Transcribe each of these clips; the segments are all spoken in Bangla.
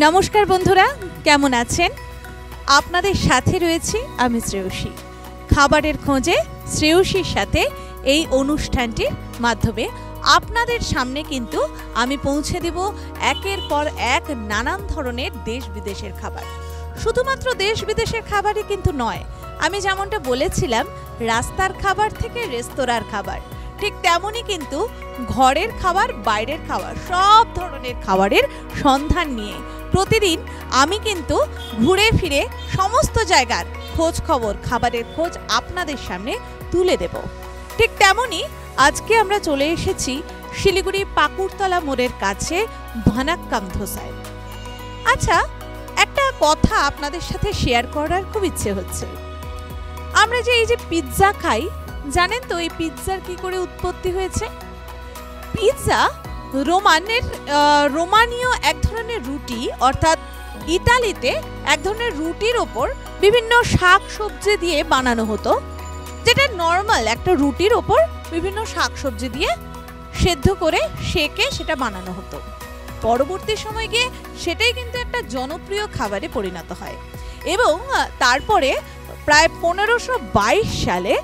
নমস্কার বন্ধুরা, কেমন আছেন? আপনাদের সাথে রয়েছি আমি শ্রেয়সী। খাবারের খোঁজে শ্রেয়সীর সাথে এই অনুষ্ঠানটির মাধ্যমে আপনাদের সামনে কিন্তু আমি পৌঁছে দেব একের পর এক নানান ধরনের দেশ বিদেশের খাবার। শুধুমাত্র দেশ বিদেশের খাবারই কিন্তু নয়, আমি যেমনটা বলেছিলাম রাস্তার খাবার থেকে রেস্তোরাঁর খাবার, ঠিক তেমনই কিন্তু ঘরের খাবার, বাইরের খাবার, সব ধরনের খাবারের সন্ধান নিয়ে প্রতিদিন আমি কিন্তু ঘুরে ফিরে সমস্ত জায়গার খোঁজ খবর, খাবারের খোঁজ আপনাদের সামনে তুলে দেব। ঠিক তেমনই আজকে আমরা চলে এসেছি শিলিগুড়ি পাকুড়তলা মোড়ের কাছে ভানাক্কাম ধোসায়। আচ্ছা, একটা কথা আপনাদের সাথে শেয়ার করার খুব ইচ্ছে হচ্ছে। আমরা যে এই যে পিৎজা খাই, জানেন তো এই পিৎজার কি করে উৎপত্তি হয়েছে? পিৎজা রোমানীয় এক ধরনের রুটি, অর্থাৎ ইতালিতে এক ধরনের রুটির ওপর বিভিন্ন শাক সবজি দিয়ে বানানো হতো, যেটা নর্মাল একটা রুটির ওপর বিভিন্ন শাক সবজি দিয়ে সেদ্ধ করে সেকে সেটা বানানো হতো। পরবর্তী সময় গিয়ে সেটাই কিন্তু একটা জনপ্রিয় খাবারে পরিণত হয় এবং তারপরে প্রায় 1522 সালে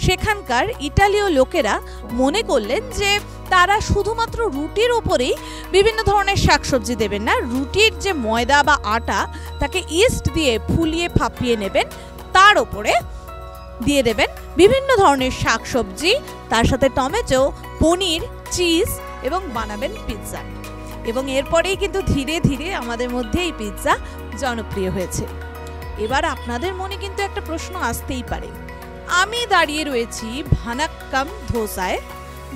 সেখানকার ইতালীয় লোকেরা মনে করলেন যে তারা শুধুমাত্র রুটির ওপরেই বিভিন্ন ধরনের শাকসবজি দেবেন না, রুটির যে ময়দা বা আটা তাকে ইস্ট দিয়ে ফুলিয়ে ফাঁপিয়ে নেবেন, তার ওপরে দিয়ে দেবেন বিভিন্ন ধরনের শাকসবজি, তার সাথে টমেটো, পনির, চিজ এবং বানাবেন পিৎজা। এবং এরপরেই কিন্তু ধীরে ধীরে আমাদের মধ্যে এই পিৎজা জনপ্রিয় হয়েছে। এবার আপনাদের মনে কিন্তু একটা প্রশ্ন আসতেই পারে, আমি দাঁড়িয়ে রয়েছি ভানাক্কাম ধোসায়,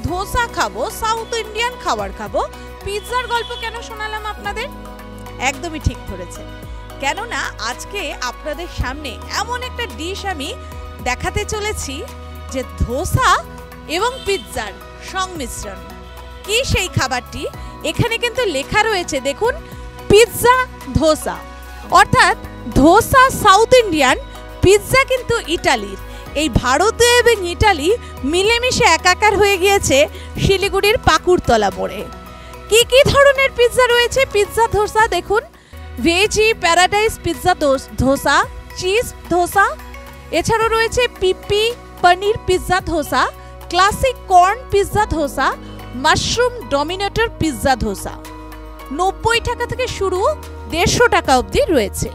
ধোসা খাবো, সাউথ ইন্ডিয়ান খাবার খাবো, পিৎজার গল্প কেন শোনালাম আপনাদের? একদমই ঠিক ধরেছেন, কেননা আজকে আপনাদের সামনে এমন একটা ডিশ আমি দেখাতে চলেছি যে ধোসা এবং পিৎজার সংমিশ্রণ। কি সেই খাবারটি? এখানে কিন্তু লেখা রয়েছে, দেখুন, পিৎজা ধোসা, অর্থাৎ ধোসা সাউথ ইন্ডিয়ান, পিৎজা কিন্তু ইটালির। এই ভারতীয় এবং ইটালি মিলেমিশে একাকার হয়ে গিয়েছে শিলিগুড়ির পাকুড়তলা মোড়ে। কি কি ধরনের পিৎজা রয়েছে পিৎজা ধোসা? দেখুন, veggie paradise pizza dosa, cheese dosa, এছাড়াও রয়েছে peppy paneer pizza dosa, classic corn pizza dosa, mushroom dominator pizza dosa. 90 টাকা থেকে শুরু, 150 টাকা অবধি রয়েছে।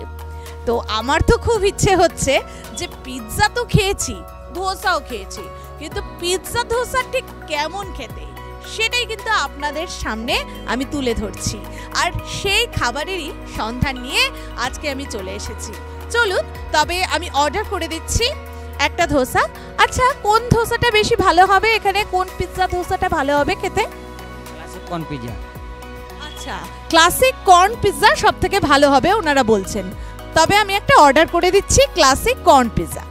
তো আমার তো খুব ইচ্ছে হচ্ছে যে পিৎজা তো খেয়েছি, ধোসাও খেয়েছি, কিন্তু পিৎজা ধোসা ঠিক কেমন খেতে সেটাই কিন্তু আপনাদের সামনে আমি তুলে ধরছি। আর সেই খাবারেরই সন্ধান নিয়ে আজকে আমি চলে এসেছি। চলুন তবে আমি অর্ডার করে দিচ্ছি একটা ধোসা। আচ্ছা, কোন ধোসাটা বেশি ভালো হবে এখানে? কোন পিৎজা ধোসাটা ভালো হবে খেতে? Classic corn pizza. আচ্ছা, ক্লাসিক কর্ন পিৎজা সব থেকে ভালো হবে ওনারা বলছেন। তবে আমি একটা অর্ডার করে দিচ্ছি ক্লাসিক কর্ন পিৎজা।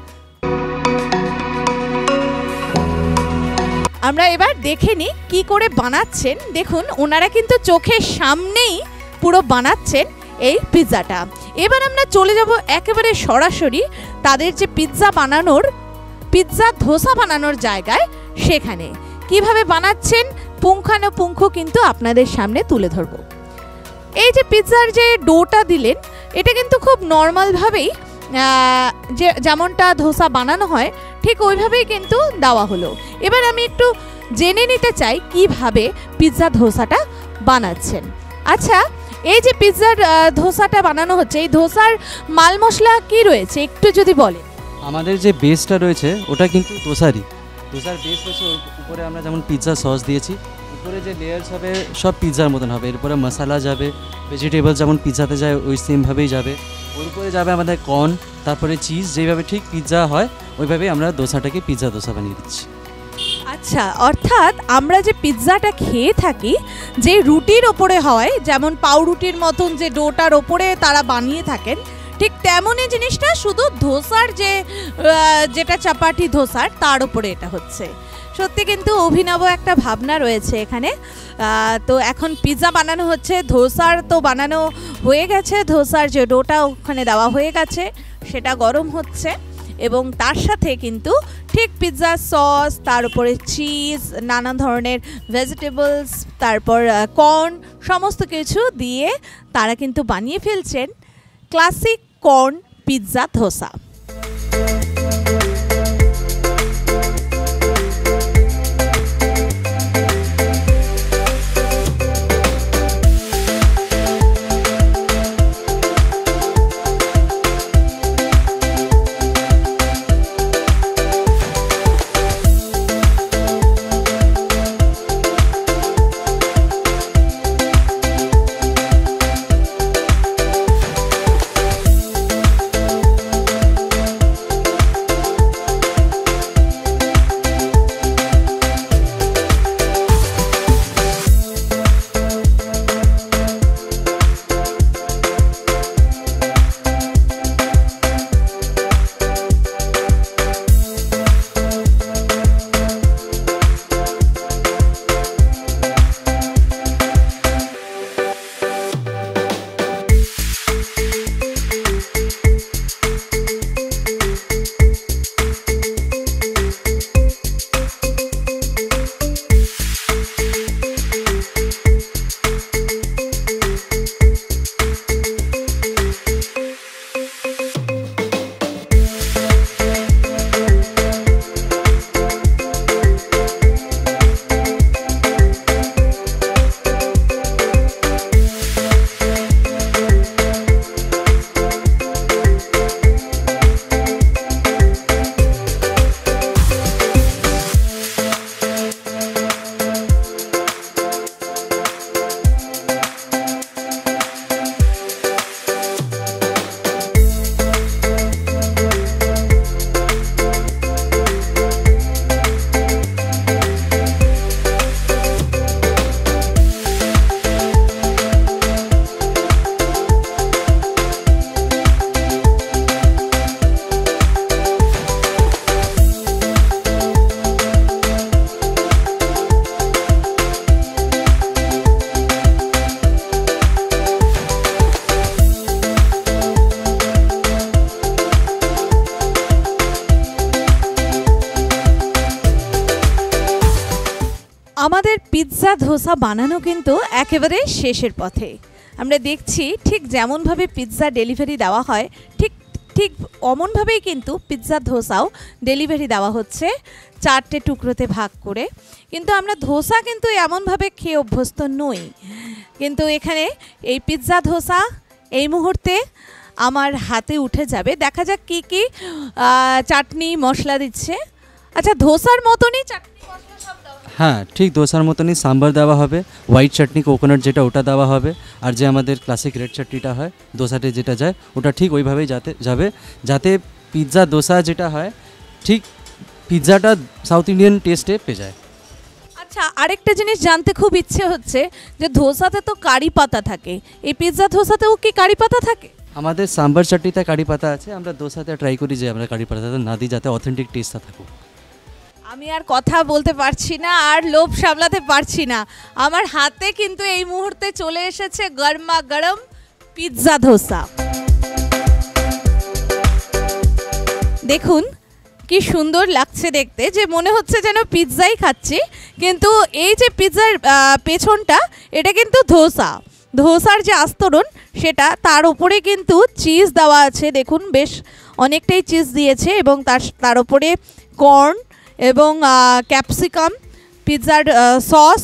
আমরা এবার দেখে নিই কি করে বানাচ্ছেন। দেখুন, ওনারা কিন্তু চোখের সামনেই পুরো বানাচ্ছেন এই পিৎজাটা। এবার আমরা চলে যাব একেবারে সরাসরি তাদের যে পিৎজা ধোসা বানানোর জায়গায়, সেখানে কিভাবে বানাচ্ছেন পুঙ্খানুপুঙ্খ কিন্তু আপনাদের সামনে তুলে ধরব। এই যে পিৎজার যে ডোটা দিলেন, এটা কিন্তু খুব নর্মালভাবেই যেমনটা ধোসা বানানো হয় ঠিক ওইভাবেই কিন্তু দেওয়া হলো। এবার আমি একটু জেনে নিতে চাই কিভাবে পিৎজা ধোসাটা বানাচ্ছেন। আচ্ছা, এই যে পিৎজার ধোসাটা বানানো হচ্ছে, এই ধোসার মাল মশলা কি রয়েছে একটু যদি বলেন। আমাদের যে বেসটা রয়েছে ওটা কিন্তু ধোসার বেস রয়েছে, উপরে আমরা যেমন পিৎজা সস দিয়েছি, উপরে যে লেয়ার্স হবে সব পিৎজার মতন হবে, এরপরে মশলা যাবে, ভেজিটেবল যেমন পিৎজাতে যায় ওই সেমভাবেই যাবে, ওর উপরে যাবে আমাদের কর্ন, তারপরে চিজ, যেভাবে ঠিক পিৎজা হয় ওইভাবেই আমরা ধোসাটাকে পিৎজা ধোসা বানিয়ে দিচ্ছি। আচ্ছা, অর্থাৎ আমরা যে পিৎজাটা খেয়ে থাকি যে রুটির ওপরে হয়, যেমন পাউরুটির মতন যে ডোটার ওপরে তারা বানিয়ে থাকেন, ঠিক তেমনই জিনিসটা শুধু ধোসার যেটা চাপাটি ধোসার তার উপরে এটা হচ্ছে। সত্যি কিন্তু অভিনব একটা ভাবনা রয়েছে এখানে। তো এখন পিৎজা বানানো হচ্ছে, ধোসার তো বানানো হয়ে গেছে, ধোসার যে ডোটা ওখানে দেওয়া হয়ে গেছে সেটা গরম হচ্ছে। এবং তার সাথে কিন্তু ঠিক পিৎজার সস, তার উপরে চিজ, নানা ধরনের ভেজিটেবলস, তারপর কর্ন, সমস্ত কিছু দিয়ে তারা কিন্তু বানিয়ে ফেলছেন ক্লাসিক কর্ন পিৎজা ধোসা। আমাদের পিৎজা ধোসা বানানো কিন্তু একেবারে শেষের পথে। আমরা দেখছি ঠিক যেমনভাবে পিৎজা ডেলিভারি দেওয়া হয় ঠিক ঠিক অমনভাবেই কিন্তু পিৎজা ধোসাও ডেলিভারি দেওয়া হচ্ছে 4টে টুকরোতে ভাগ করে। কিন্তু আমরা ধোসা কিন্তু এমনভাবে খেয়ে অভ্যস্ত নই, কিন্তু এখানে এই পিৎজা ধোসা এই মুহূর্তে আমার হাতে উঠে যাবে। দেখা যাক কি কি চাটনি মশলা দিচ্ছে। আচ্ছা, ধোসার মতনই চাটনি মশলা সব দেওয়া? হ্যাঁ, ঠিক ধোসার মতনই সাম্বার দেওয়া হবে, হোয়াইট চাটনি কোকোনাট যেটা ওটা দেওয়া হবে, আর যে আমাদের ক্লাসিক রেড চাটনিটা হয় দোসাতে যেটা যায় ওটা ঠিক ওইভাবেই যাবে, যাতে পিৎজা দোসা যেটা হয় ঠিক পিৎজাটা সাউথ ইন্ডিয়ান টেস্টে পেয়ে যায়। আচ্ছা, আরেকটা জিনিস জানতে খুব ইচ্ছে হচ্ছে যে ধোসাতে তো কারি পাতা থাকে, এই পিৎজা ধোসাতেও কি কারি পাতা থাকে? আমাদের সাম্বার চাটনিতে কারি পাতা আছে, আমরা দোসাতে ট্রাই করি যে আমরা কারি পাতাটা না দিই যাতে অথেন্টিক টেস্টটা থাকুক। আমি আর কথা বলতে পারছি না, আর লোভ সামলাতে পারছি না। আমার হাতে কিন্তু এই মুহূর্তে চলে এসেছে গরমা গরম পিৎজা ধোসা। দেখুন কি সুন্দর লাগছে দেখতে, যে মনে হচ্ছে যেন পিৎজাই খাচ্ছি। কিন্তু এই যে পিৎজার পেছনটা, এটা কিন্তু ধোসার যে আস্তরণ সেটা, তার উপরে কিন্তু চিজ দেওয়া আছে। দেখুন বেশ অনেকটাই চিজ দিয়েছে, এবং তার উপরে কর্ন এবং ক্যাপসিকাম, পিৎজার সস,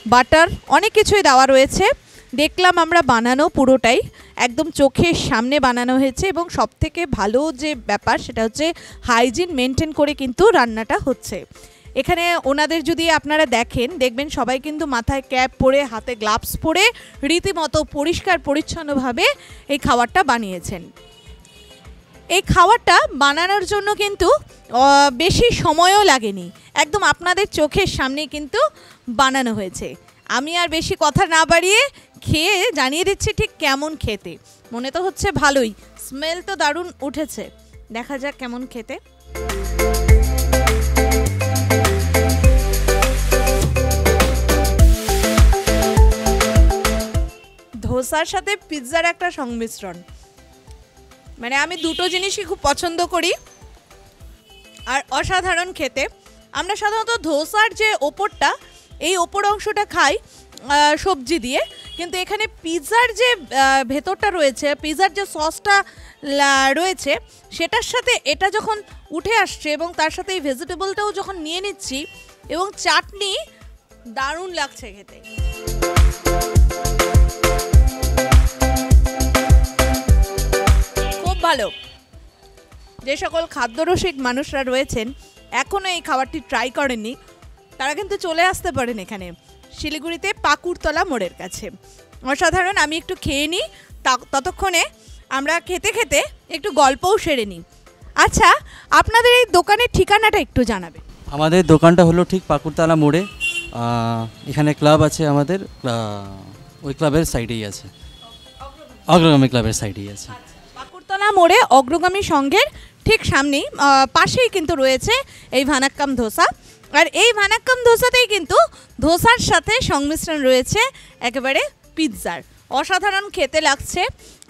বাটার, অনেক কিছুই দেওয়া রয়েছে। দেখলাম আমরা বানানো পুরোটাই একদম চোখের সামনে বানানো হয়েছে, এবং সবথেকে ভালো যে ব্যাপার সেটা হচ্ছে হাইজিন মেনটেন করে কিন্তু রান্নাটা হচ্ছে। এখানে ওনাদের যদি আপনারা দেখবেন সবাই কিন্তু মাথায় ক্যাপ পরে, হাতে গ্লাভস পরে রীতিমতো পরিষ্কার পরিচ্ছন্নভাবে এই খাবারটা বানিয়েছেন। এই খাবারটা বানানোর জন্য কিন্তু বেশি সময়ও লাগেনি, একদম আপনাদের চোখের সামনে কিন্তু বানানো হয়েছে। আমি আর বেশি কথা না বাড়িয়ে খেয়ে জানিয়ে দিচ্ছি ঠিক কেমন খেতে। মনে তো হচ্ছে ভালোই, স্মেল তো দারুণ উঠেছে। দেখা যাক কেমন খেতে। ধোসার সাথে পিৎজার একটা সংমিশ্রণ, মানে আমি দুটো জিনিসই খুব পছন্দ করি। আর অসাধারণ খেতে। আমরা সাধারণত ধোসার যে ওপরটা, এই ওপর অংশটা খাই সবজি দিয়ে, কিন্তু এখানে পিৎজার যে ভেতরটা রয়েছে, পিৎজার যে সসটা রয়েছে, সেটার সাথে এটা যখন উঠে আসছে এবং তার সাথে এই ভেজিটেবলটাও যখন নিয়ে নিচ্ছি এবং চাটনি, দারুণ লাগছে খেতে। খুব ভালো। যে সকল খাদ্যরসিক মানুষরা রয়েছেন এখনও এই খাবারটি ট্রাই করেননি, তারা কিন্তু চলে আসতে পারেন এখানে শিলিগুড়িতে পাকুড়তলা মোড়ের কাছে। অসাধারণ। আমি একটু খেয়ে নিই, ততক্ষণে আমরা খেতে খেতে একটু গল্পও সেরে নিই। আচ্ছা, আপনাদের এই দোকানের ঠিকানাটা একটু জানাবে। আমাদের দোকানটা হলো ঠিক পাকুড়তলা মোড়ে। এখানে ক্লাব আছে আমাদের, ওই ক্লাবের সাইডেই আছে, অগ্রগামী ক্লাবের সাইডেই আছে। পাকুড়তলা মোড়ে অগ্রগামী সংঘের ঠিক সামনেই, পাশেই কিন্তু রয়েছে এই ভানাক্কাম ধোসা। আর এই ভানাক্কাম ধোসাতেই কিন্তু ধোসার সাথে সংমিশ্রণ রয়েছে একেবারে পিৎজার। অসাধারণ খেতে লাগছে,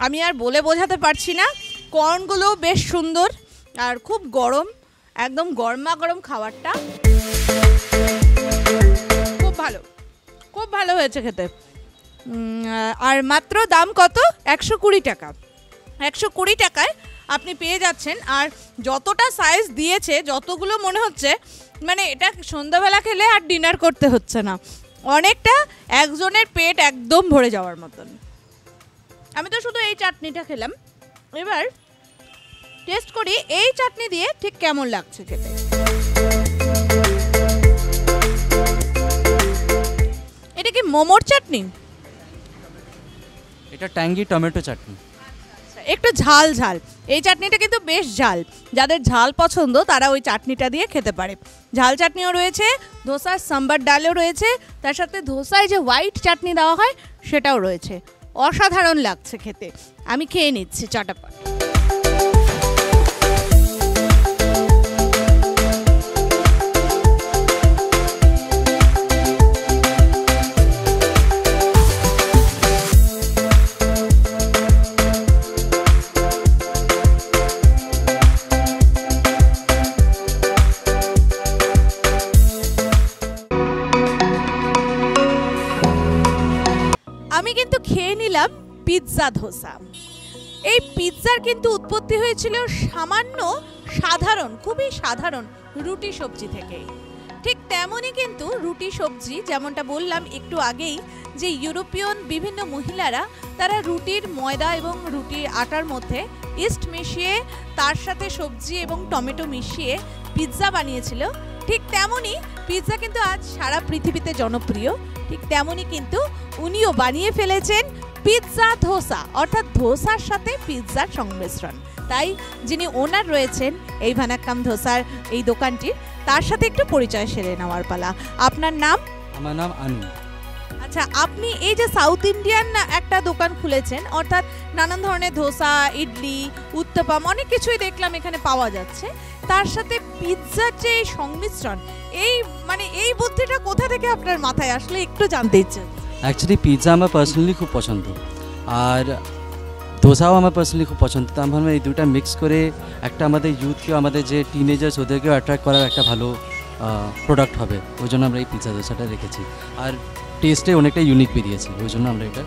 আমি আর বলে বোঝাতে পারছি না। কর্নগুলো বেশ সুন্দর আর খুব গরম, একদম গরমা গরম খাবারটা। খুব ভালো, খুব ভালো হয়েছে খেতে। আর মাত্র দাম কত? 120 টাকা। 120 টাকায় আপনি পেয়ে যাচ্ছেন। আর যতটা সাইজ দিয়েছে, যতগুলো মনে হচ্ছে মানে এটা সন্ধ্যাবেলা খেলে আর ডিনার করতে হচ্ছে না, অনেকটা একজনের পেট একদম ভরে যাওয়ার মতন। আমি তো শুধু এই চাটনিটা খেলাম, এবার টেস্ট করি এই চাটনি দিয়ে ঠিক কেমন লাগছে খেতে। এটা কি মোমোর চাটনি? এটা ট্যাঙ্গি টমেটো চাটনি, একটু ঝাল ঝাল। এই চাটনিটা কিন্তু বেশ ঝাল, যাদের ঝাল পছন্দ তারা ওই চাটনিটা দিয়ে খেতে পারে। ঝাল চাটনিও রয়েছে, ধোসার সাম্বার ডালও রয়েছে, তার সাথে ধোসায় যে হোয়াইট চাটনি দেওয়া হয় সেটাও রয়েছে। অসাধারণ লাগছে খেতে। আমি খেয়ে নিচ্ছি চটাপট। আমি কিন্তু খেয়ে নিলাম পিৎজা ধোসা। এই পিৎজার কিন্তু উৎপত্তি হয়েছিল সামান্য সাধারণ, খুবই সাধারণ রুটি সবজি থেকে। ঠিক তেমনই কিন্তু রুটি সবজি, যেমনটা বললাম একটু আগেই, যে ইউরোপিয়ান বিভিন্ন মহিলারা তারা রুটির ময়দা এবং রুটির আটার মধ্যে ইস্ট মিশিয়ে তার সাথে সবজি এবং টমেটো মিশিয়ে পিৎজা বানিয়েছিল। ঠিক তেমনই পিৎজা কিন্তু আজ সারা পৃথিবীতে জনপ্রিয়। ঠিক তেমনই কিন্তু উনিও বানিয়ে ফেলেছেন পিৎজা ধোসা, অর্থাৎ ধোসার সাথে পিৎজার সংমিশ্রণ। তাই যিনি ওনার রয়েছেন এই ভানাক্কাম ধোসার এই দোকানটির, তার সাথে একটু পরিচয় সেরে নেওয়ার পালা। আপনার নাম? আমার নাম আনু। আচ্ছা, আপনি এই যে সাউথ ইন্ডিয়ান একটা দোকান খুলেছেন, অর্থাৎ নানান ধরনের ধোসা, ইডলি, উত্তপম, অনেক কিছুই দেখলাম এখানে পাওয়া যাচ্ছে, তার সাথে পিৎজার যে সংমিশ্রণ, এই বুদ্ধিটা কোথা থেকে আপনার মাথায় আসলে একটু জানতে ইচ্ছে। অ্যাকচুয়ালি পিৎজা আমার পার্সোনালি খুব পছন্দ, আর ধোসাও আমার পার্সোনালি খুব পছন্দ। তো আমরা এই দুটা মিক্স করে একটা আমাদের ইউথকেও, আমাদের যে টিনেজার্স, ওদেরকেও অ্যাট্রাক্ট করার একটা ভালো প্রোডাক্ট হবে, ওই জন্য আমরা এই পিৎজা ধোসাটা রেখেছি। আর টেস্টে অনেকটা ইউনিক বেরিয়েছে, ওই জন্য আমরা এটা।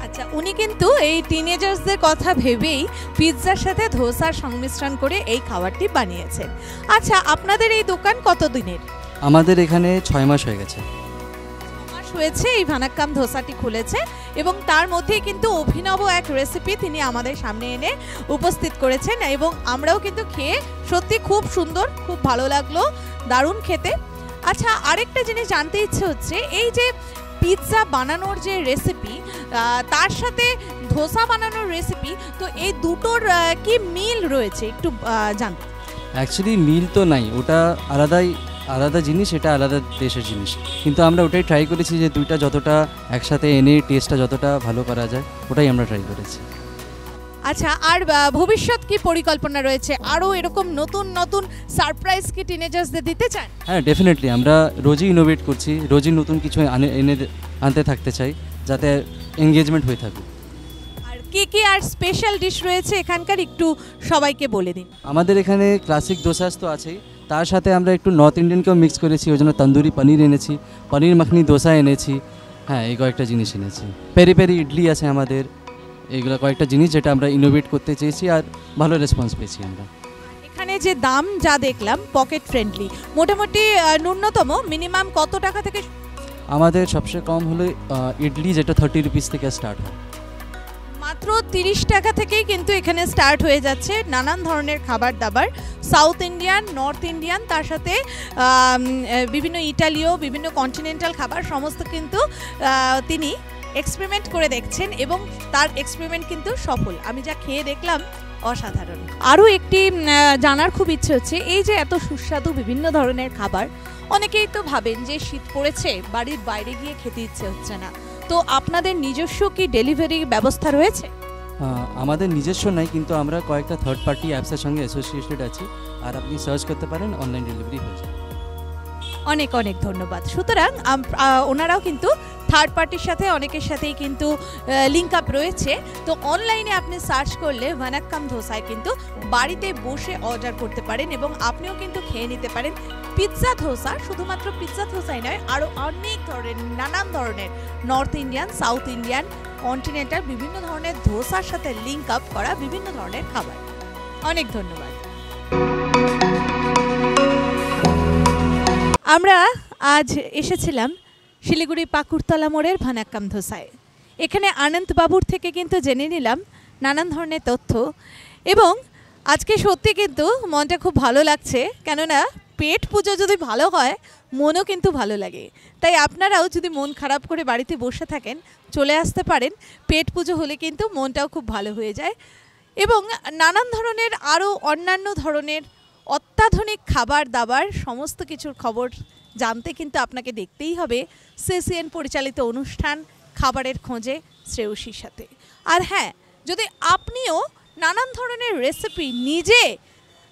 আচ্ছা, উনি কিন্তু এই টিনেজার্সদের কথা ভেবেই পিৎজার সাথে ধোসার সংমিশ্রণ করে এই খাবারটি বানিয়েছেন। আচ্ছা, আপনাদের এই দোকান কত দিনের? আমাদের এখানে 6 মাস হয়ে গেছে। হয়েছে এই ভানাক্কাম ধোসাটি খুলেছে, এবং তার মধ্যেই কিন্তু অভিনব এক রেসিপি তিনি আমাদের সামনে এনে উপস্থিত করেছেন, এবং আমরাও কিন্তু খেয়ে সত্যি খুব সুন্দর, খুব ভালো লাগলো, দারুণ খেতে। আচ্ছা, আরেকটা জিনিস জানতে ইচ্ছে হচ্ছে, এই যে পিৎজা বানানোর যে রেসিপি, তার সাথে ধোসা বানানোর রেসিপি, তো এই দুটোর কি মিল রয়েছে একটু জানতে। অ্যাকচুয়ালি মিল তো নাই, ওটা আলাদা জিনিস, এটা আলাদা দেশের জিনিস, কিন্তু আমরা ওটাই ট্রাই করেছি যে দুইটা যতটা একসাথে এনে টেস্টটা যতটা ভালো করা যায়, ওটাই আমরা ট্রাই করেছি। আচ্ছা, আর ভবিষ্যৎ কি পরিকল্পনা রয়েছে? আরও এরকম নতুন নতুন সারপ্রাইজ কি টিনেজার্সদের দিতে চান? হ্যাঁ, ডেফিনেটলি। আমরা রোজই ইনোভেট করছি, রোজই নতুন কিছু এনে আনতে থাকতে চাই, যাতে এনগেজমেন্ট হয়ে থাকুক। আর কি কি আর স্পেশাল ডিশ রয়েছে এখানকার একটু সবাইকে বলে দিন। আমাদের এখানে ক্লাসিক দোসাস তো আছেই, তার সাথে আমরা একটু নর্থ ইন্ডিয়ানকেও মিক্স করেছি, ওই জন্য তন্দুরি পনির এনেছি, পনির মাখনি দোসা এনেছি, হ্যাঁ এই কয়েকটা জিনিস এনেছি। পেরি পেরি ইডলি আছে আমাদের, এইগুলো কয়েকটা জিনিস যেটা আমরা ইনোভেট করতে চেয়েছি আর ভালো রেসপন্স পেয়েছি আমরা। এখানে যে দাম যা দেখলাম পকেট ফ্রেন্ডলি, মোটামুটি ন্যূনতম মিনিমাম কত টাকা থেকে? আমাদের সবচেয়ে কম হলো ইডলি, যেটা 30 রুপিস থেকে স্টার্ট হয়। মাত্র 30 টাকা থেকেই কিন্তু এখানে স্টার্ট হয়ে যাচ্ছে নানান ধরনের খাবার দাবার, সাউথ ইন্ডিয়ান, নর্থ ইন্ডিয়ান, তার সাথে বিভিন্ন ইটালীয়, বিভিন্ন কন্টিনেন্টাল খাবার সমস্ত কিন্তু তিনি এক্সপেরিমেন্ট করে দেখছেন এবং তার এক্সপেরিমেন্ট কিন্তু সফল। আমি যা খেয়ে দেখলাম অসাধারণ। আরও একটি জানার খুব ইচ্ছে হচ্ছে, এই যে এত সুস্বাদু বিভিন্ন ধরনের খাবার, অনেকেই তো ভাবেন যে শীত পড়েছে বাড়ির বাইরে গিয়ে খেতে ইচ্ছে হচ্ছে না, তো আপনাদের নিজস্ব কি ডেলিভারি ব্যবস্থা রয়েছে? আমাদের নিজস্ব নাই, কিন্তু আমরা কয়েকটা থার্ড পার্টি অ্যাপসের সঙ্গে অ্যাসোসিয়েটেড আছি, আর আপনি সার্চ করতে পারেন, অনলাইন ডেলিভারি হয়ে যায়। অনেক অনেক ধন্যবাদ। সুতরাং ওনারাও কিন্তু থার্ড পার্টির সাথে অনেকের সাথেই কিন্তু লিঙ্ক আপ রয়েছে, তো অনলাইনে আপনি সার্চ করলে ভানাক্কাম ধোসায় কিন্তু বাড়িতে বসে অর্ডার করতে পারেন এবং আপনিও কিন্তু খেয়ে নিতে পারেন পিৎজা ধোসা। শুধুমাত্র পিৎজা ধোসাই নয়, আরও অনেক ধরনের নানান ধরনের north Indian, south Indian, continental বিভিন্ন ধরনের ধোসার সাথে লিঙ্ক আপ করা বিভিন্ন ধরনের খাবার। অনেক ধন্যবাদ। আমরা আজ এসেছিলাম শিলিগুড়ি পাকুড়তলা মোড়ের ভানাক্কাম ধোসায়। এখানে আনন্দবাবুর থেকে কিন্তু জেনে নিলাম নানান ধরনের তথ্য এবং আজকে সত্যি কিন্তু মনটা খুব ভালো লাগছে, কেননা পেট পুজো যদি ভালো হয় মনও কিন্তু ভালো লাগে। তাই আপনারাও যদি মন খারাপ করে বাড়িতে বসে থাকেন চলে আসতে পারেন, পেট পুজো হলে কিন্তু মনটাও খুব ভালো হয়ে যায়। এবং নানান ধরনের আরও অন্যান্য ধরনের অত্যাধুনিক খাবার দাবার সমস্ত কিছুর খবর জানতে কিন্তু আপনাকে দেখতেই হবে CCN পরিচালিত অনুষ্ঠান খাবারের খোঁজে শ্রেয়সীর সাথে। আর হ্যাঁ, যদি আপনিও নানান ধরনের রেসিপি নিজে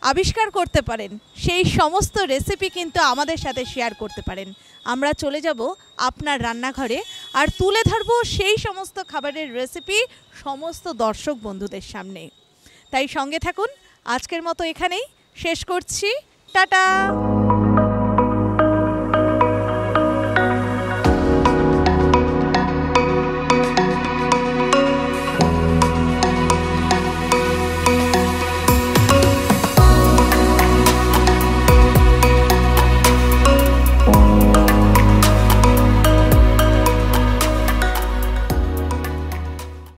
আবিষ্কার করতে পারেন, সেই সমস্ত রেসিপি কিন্তু আমাদের সাথে শেয়ার করতে পারেন। আমরা চলে যাব আপনার রান্নাঘরে আর তুলে ধরবো সেই সমস্ত খাবারের রেসিপি সমস্ত দর্শক বন্ধুদের সামনে। তাই সঙ্গে থাকুন। আজকের মতো এখানেই শেষ করছি, টাটা।